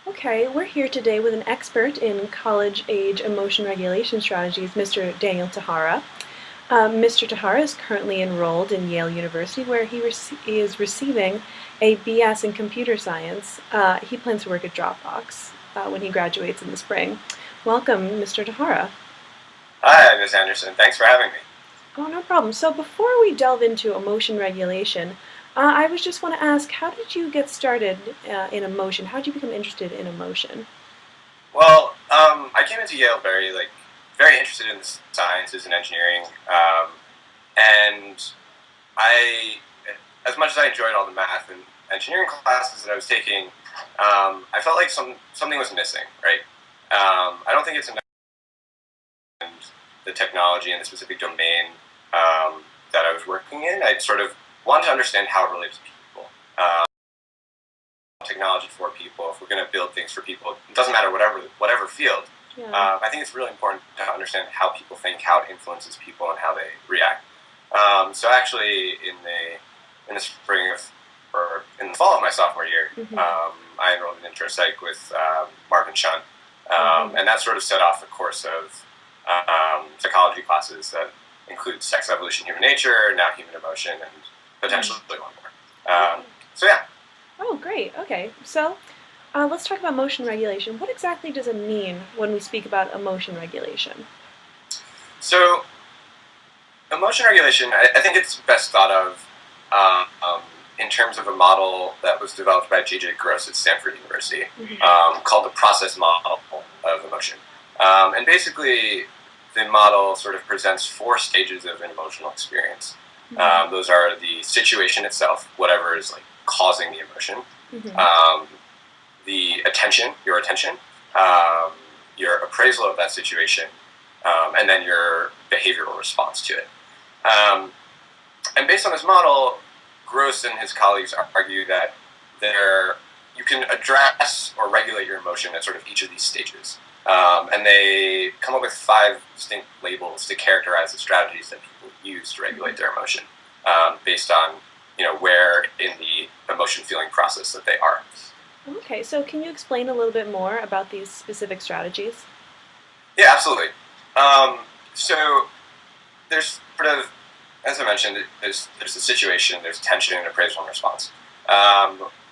Okay, we're here today with an expert in college-age emotion regulation strategies, Mr. Daniel Tahara. Mr. Tahara is currently enrolled in Yale University, where he is receiving a BS in computer science. He plans to work at Dropbox when he graduates in the spring. Welcome, Mr. Tahara. Hi, Ms. Anderson. Thanks for having me. Oh, no problem. So before we delve into emotion regulation, I was just want to ask, how did you get started in emotion? How did you become interested in emotion? Well, I came into Yale very interested in the sciences and engineering, and I, as much as I enjoyed all the math and engineering classes that I was taking, I felt like something was missing. Right? I don't think it's enough in the technology and the specific domain that I was working in. I sort of wanted to understand how it relates to people. Technology for people, if we're going to build things for people, it doesn't matter whatever field. Yeah. I think it's really important to understand how people think, how it influences people, and how they react. So actually, in the spring of, or in the fall of my sophomore year, I enrolled in intro psych with Mark and Sean, and that sort of set off a course of psychology classes that include sex, evolution, human nature, now human emotion, and potentially one more. So yeah. Oh, great. Okay. So let's talk about emotion regulation. What exactly does it mean when we speak about emotion regulation? So emotion regulation, I think it's best thought of in terms of a model that was developed by J.J. Gross at Stanford University called the process model of emotion. And basically, the model sort of presents four stages of an emotional experience. Those are the situation itself, whatever is like causing the emotion, the attention, your attention, your appraisal of that situation, and then your behavioral response to it. And based on this model, Gross and his colleagues argue that you can address or regulate your emotion at sort of each of these stages. And they come up with 5 distinct labels to characterize the strategies that people use to regulate their emotion, based on where in the emotion feeling process that they are. Okay, so can you explain a little bit more about these specific strategies? Yeah, absolutely. So there's sort of, as I mentioned, there's the situation, there's tension, and appraisal and response.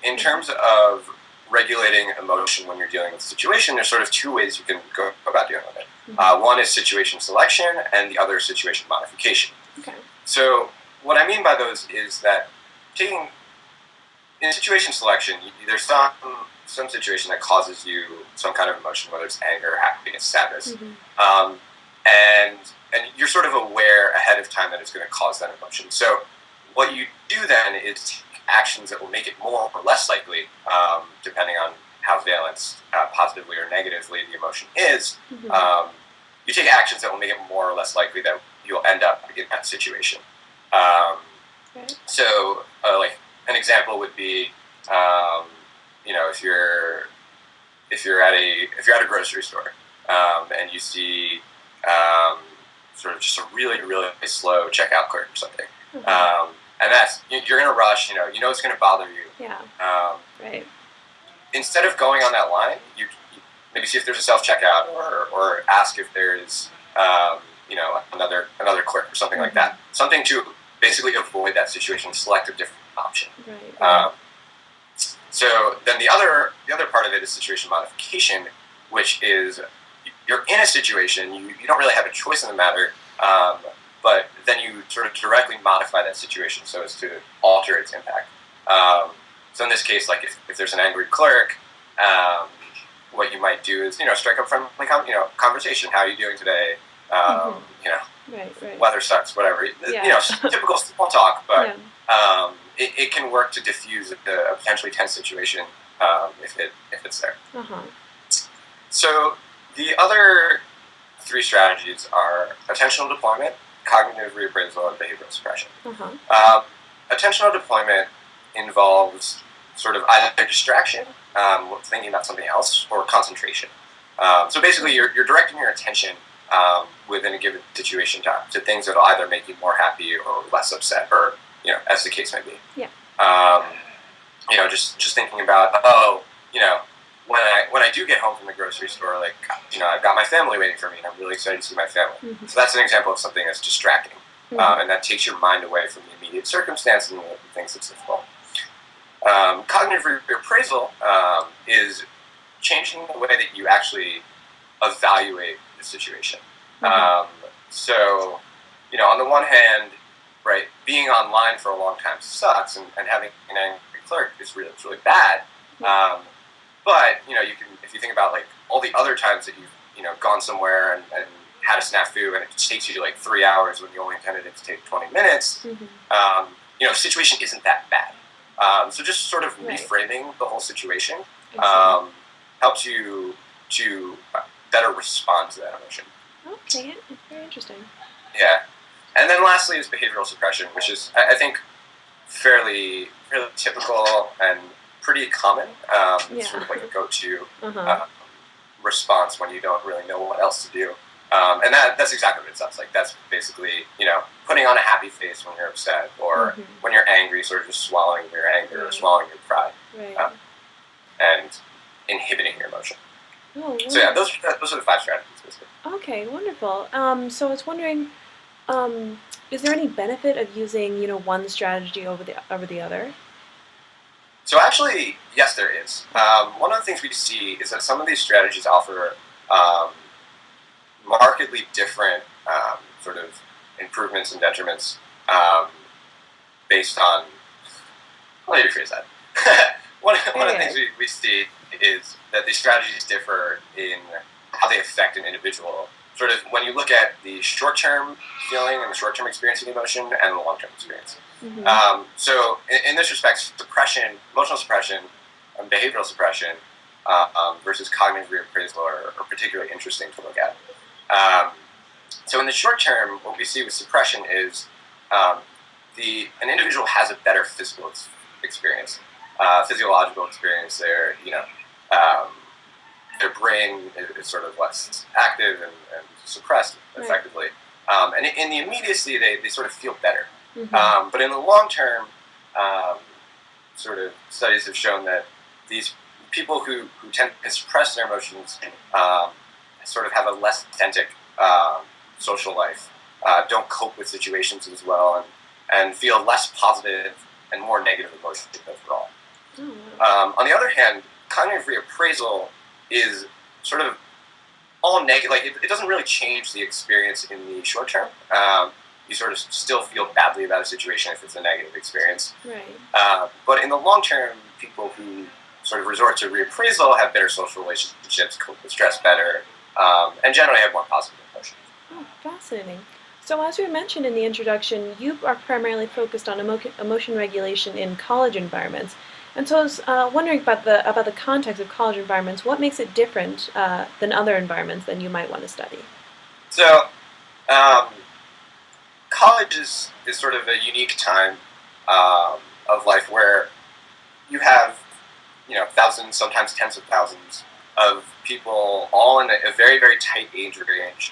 In terms of regulating emotion when you're dealing with a situation, there's sort of 2 ways you can go about dealing with it. One is situation selection, and the other is situation modification. Okay. So what I mean by those is that in situation selection, there's some situation that causes you some kind of emotion, whether it's anger, happiness, sadness, and you're sort of aware ahead of time that it's going to cause that emotion. So what you do then is take actions that will make it more or less likely, depending on how valent, positively or negatively, the emotion is. You take actions that will make it more or less likely that you'll end up in that situation. So, like an example would be, if you're at a grocery store, and you see sort of just a really really slow checkout clerk or something, and you're in a rush. You know it's going to bother you. Yeah. Right. Instead of going on that line, you maybe see if there's a self checkout, or ask if there's another clerk or something like that. Something to basically avoid that situation, select a different option. Right. So then the other part of it is situation modification, which is you're in a situation, you don't really have a choice in the matter, but then you sort of directly modify that situation so as to alter its impact. So in this case, like if there's an angry clerk, what you might do is strike up friendly conversation. How are you doing today? Right. Weather sucks, whatever. Yeah. Typical small talk, but Yeah. it can work to diffuse a potentially tense situation if it's there. So the other 3 strategies are attentional deployment, cognitive reappraisal, and behavioral suppression. Attentional deployment involves sort of either distraction, thinking about something else, or concentration. So basically, you're directing your attention within a given situation to things that will either make you more happy or less upset, or as the case may be. Yeah. Just thinking about when I do get home from the grocery store, like, I've got my family waiting for me, and I'm really excited to see my family. Mm-hmm. So that's an example of something that's distracting, and that takes your mind away from the immediate circumstance and the things that's difficult. Cognitive reappraisal is changing the way that you actually evaluate the situation. So, on the one hand, right, being online for a long time sucks, and having an angry clerk is really bad. But you can, if you think about like all the other times that you've gone somewhere and had a snafu, and it takes you like 3 hours when you only intended it to take 20 minutes. The situation isn't that bad. So just sort of reframing the whole situation helps you to better respond to that emotion. Okay, very interesting. Yeah, and then lastly is behavioral suppression, which is, I think, fairly typical and pretty common. It's sort of like a go-to response when you don't really know what else to do. And that's exactly what it sounds like. That's basically, putting on a happy face when you're upset, or when you're angry, sort of just swallowing your anger or swallowing your pride, and inhibiting your emotion. Oh, so yeah, those are the 5 strategies, basically. Okay, wonderful. So I was wondering, is there any benefit of using, one strategy over the other? So actually, yes, there is. One of the things we see is that some of these strategies offer markedly different sort of improvements and detriments based on. Let me rephrase that. One of the things we see is that these strategies differ in how they affect an individual. Sort of when you look at the short-term feeling and the short-term experiencing emotion and the long-term experience. So in this respect, emotional suppression, and behavioral suppression versus cognitive reappraisal are particularly interesting to look at. So in the short term, what we see with suppression is an individual has a better physical experience, physiological experience. Their brain is sort of less active and suppressed effectively. And in the immediacy, they sort of feel better. But in the long term, sort of studies have shown that these people who tend to suppress their emotions sort of have a less authentic social life, don't cope with situations as well, and feel less positive and more negative emotions overall. On the other hand, cognitive reappraisal is sort of all negative. Like it doesn't really change the experience in the short term. You sort of still feel badly about a situation if it's a negative experience. But in the long term, people who sort of resort to reappraisal have better social relationships, cope with stress better, and generally have more positive emotions. Oh, fascinating. So as we mentioned in the introduction, you are primarily focused on emotion regulation in college environments. And so I was wondering about the context of college environments. What makes it different than other environments that you might want to study? So, college is sort of a unique time of life where you have, thousands, sometimes tens of thousands of people all in a very, very tight age range,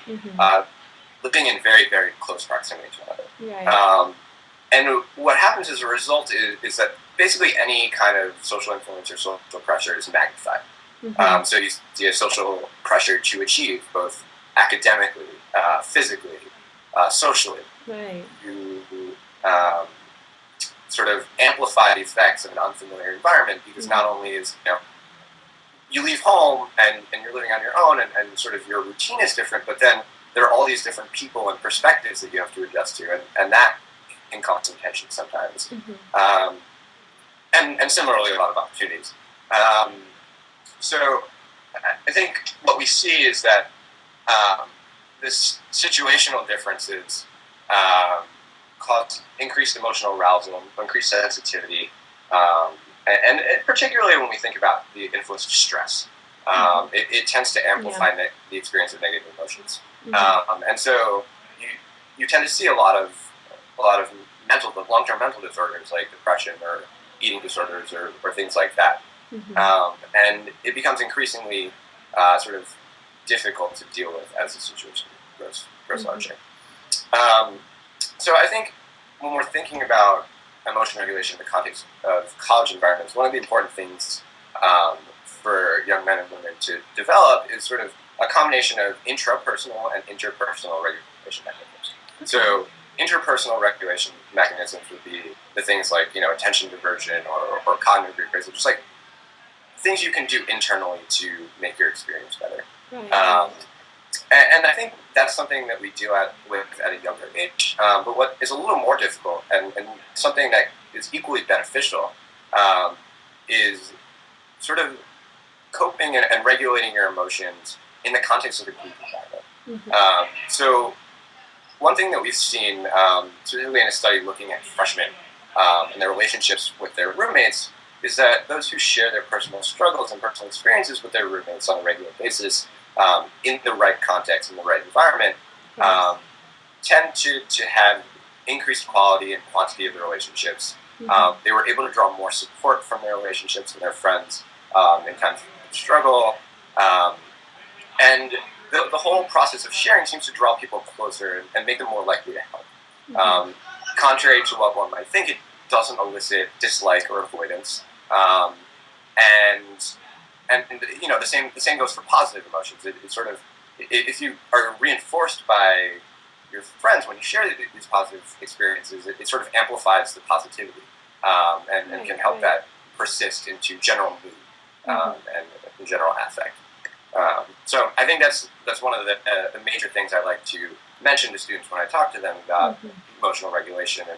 living in very, very close proximity to one another. And what happens as a result is that basically any kind of social influence or social pressure is magnified. So you see a social pressure to achieve both academically, physically, socially. You sort of amplify the effects of an unfamiliar environment because not only is, you leave home and you're living on your own and sort of your routine is different, but then there are all these different people and perspectives that you have to adjust to, and that can cause some tension sometimes. And similarly, a lot of opportunities. So I think what we see is that this situational differences cause increased emotional arousal, increased sensitivity, and particularly when we think about the influence of stress, it tends to amplify the experience of negative emotions. And so you tend to see a lot of long-term mental disorders like depression or eating disorders or things like that. And it becomes increasingly sort of difficult to deal with as the situation grows larger. So I think when we're thinking about emotion regulation in the context of college environments, one of the important things for young men and women to develop is sort of a combination of intrapersonal and interpersonal regulation mechanisms. So interpersonal regulation mechanisms would be the things like, attention diversion or cognitive reappraisal, just like things you can do internally to make your experience better. Right. And I think that's something that we deal with at a younger age. But what is a little more difficult and something that is equally beneficial is sort of coping and regulating your emotions in the context of a group environment. So one thing that we've seen, specifically in a study looking at freshmen and their relationships with their roommates, is that those who share their personal struggles and personal experiences with their roommates on a regular basis, in the right context, in the right environment, tend to have increased quality and quantity of their relationships. They were able to draw more support from their relationships and their friends in times of struggle. And the whole process of sharing seems to draw people closer and make them more likely to help. Contrary to what one might think, it doesn't elicit dislike or avoidance. And the same goes for positive emotions. It sort of, if you are reinforced by your friends when you share these positive experiences, it sort of amplifies the positivity and can help that persist into general mood and general affect. So I think that's one of the major things I like to mention to students when I talk to them about emotional regulation in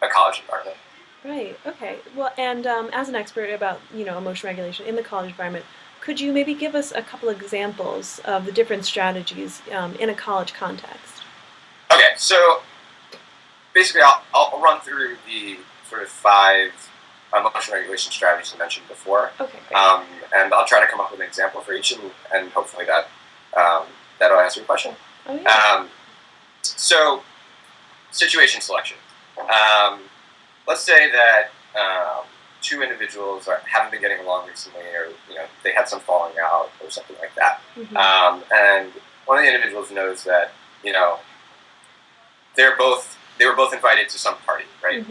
a college environment. Right. Okay. Well, and as an expert about emotion regulation in the college environment, could you maybe give us a couple examples of the different strategies in a college context? Okay. So basically, I'll run through the sort of 5 emotion regulation strategies I mentioned before. Okay. And I'll try to come up with an example for each, and hopefully that'll answer your question. Oh yeah. So situation selection. Let's say that 2 individuals haven't been getting along recently, or they had some falling out or something like that. And one of the individuals knows that they were both invited to some party, right?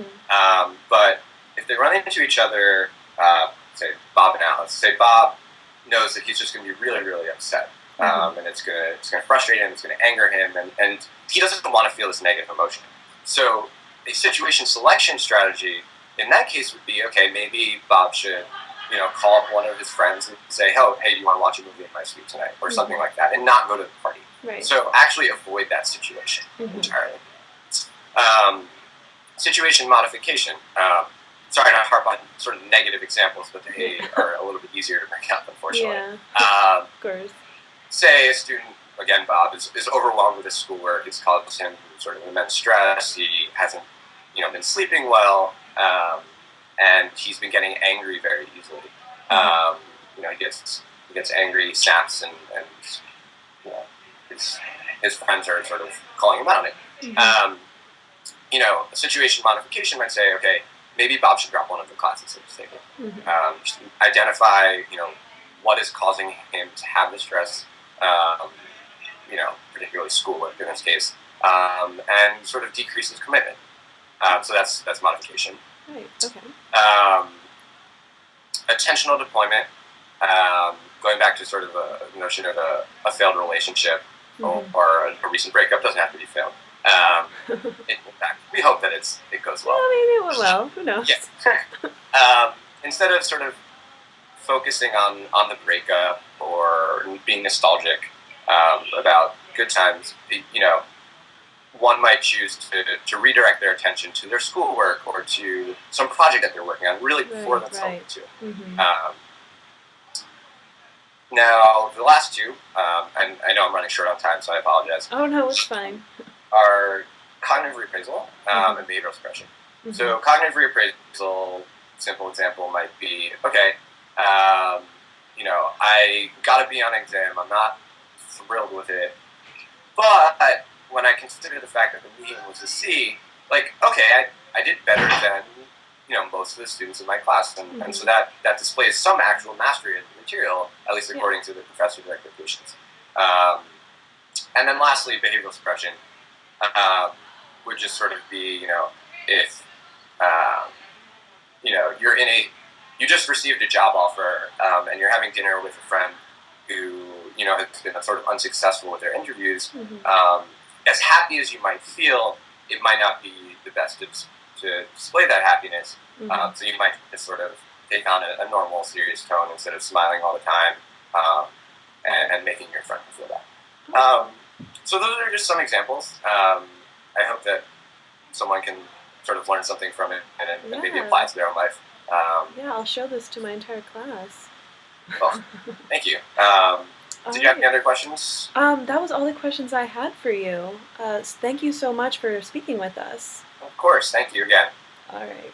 But if they run into each other, say Bob and Alex, say Bob knows that he's just going to be really, really upset, and it's going to frustrate him, it's going to anger him, and he doesn't want to feel this negative emotion. So a situation selection strategy in that case would be, okay, maybe Bob should, call up one of his friends and say, hey, do you want to watch a movie in my suite tonight, or something like that, and not go to the party. Right. So actually avoid that situation entirely. Situation modification. Sorry to harp on sort of negative examples, but they are a little bit easier to bring up, unfortunately. Yeah. Of course. Say a student, again, Bob, is overwhelmed with his schoolwork. It's caused him sort of immense stress. He hasn't, been sleeping well, and he's been getting angry very easily. He gets angry, snaps, and his friends are sort of calling him out on it. A situation modification might say, okay, maybe Bob should drop one of the classes at his table. Just identify, what is causing him to have the stress, particularly schoolwork in this case, and sort of decrease his commitment. So that's modification. Right. Okay. Attentional deployment, going back to sort of a notion of a failed relationship or a recent breakup, doesn't have to be failed. In fact, we hope that it goes well. Well, maybe it went well. Who knows? Yeah. Instead of sort of focusing on the breakup or being nostalgic about good times, one might choose to redirect their attention to their schoolwork or to some project that they're working on, really pour themselves into. Now, the last 2, and I know I'm running short on time, so I apologize. Oh no, it's fine. Are cognitive reappraisal and behavioral suppression. So cognitive reappraisal, simple example might be, okay, I got to be on exam. I'm not thrilled with it, but when I consider the fact that the median was a C, like, okay, I did better than most of the students in my class, and so that displays some actual mastery of the material, at least according to the professor's expectations. And then lastly, behavioral suppression would just sort of be, if you're in a you just received a job offer, and you're having dinner with a friend who has been sort of unsuccessful with their interviews. As happy as you might feel, it might not be the best to display that happiness. So you might just sort of take on a normal, serious tone instead of smiling all the time, and making your friend feel that. So those are just some examples. I hope that someone can sort of learn something from it and maybe apply it to their own life. Yeah, I'll show this to my entire class. Well, thank you. Did you have any other questions? That was all the questions I had for you. Thank you so much for speaking with us. Of course. Thank you again. All right.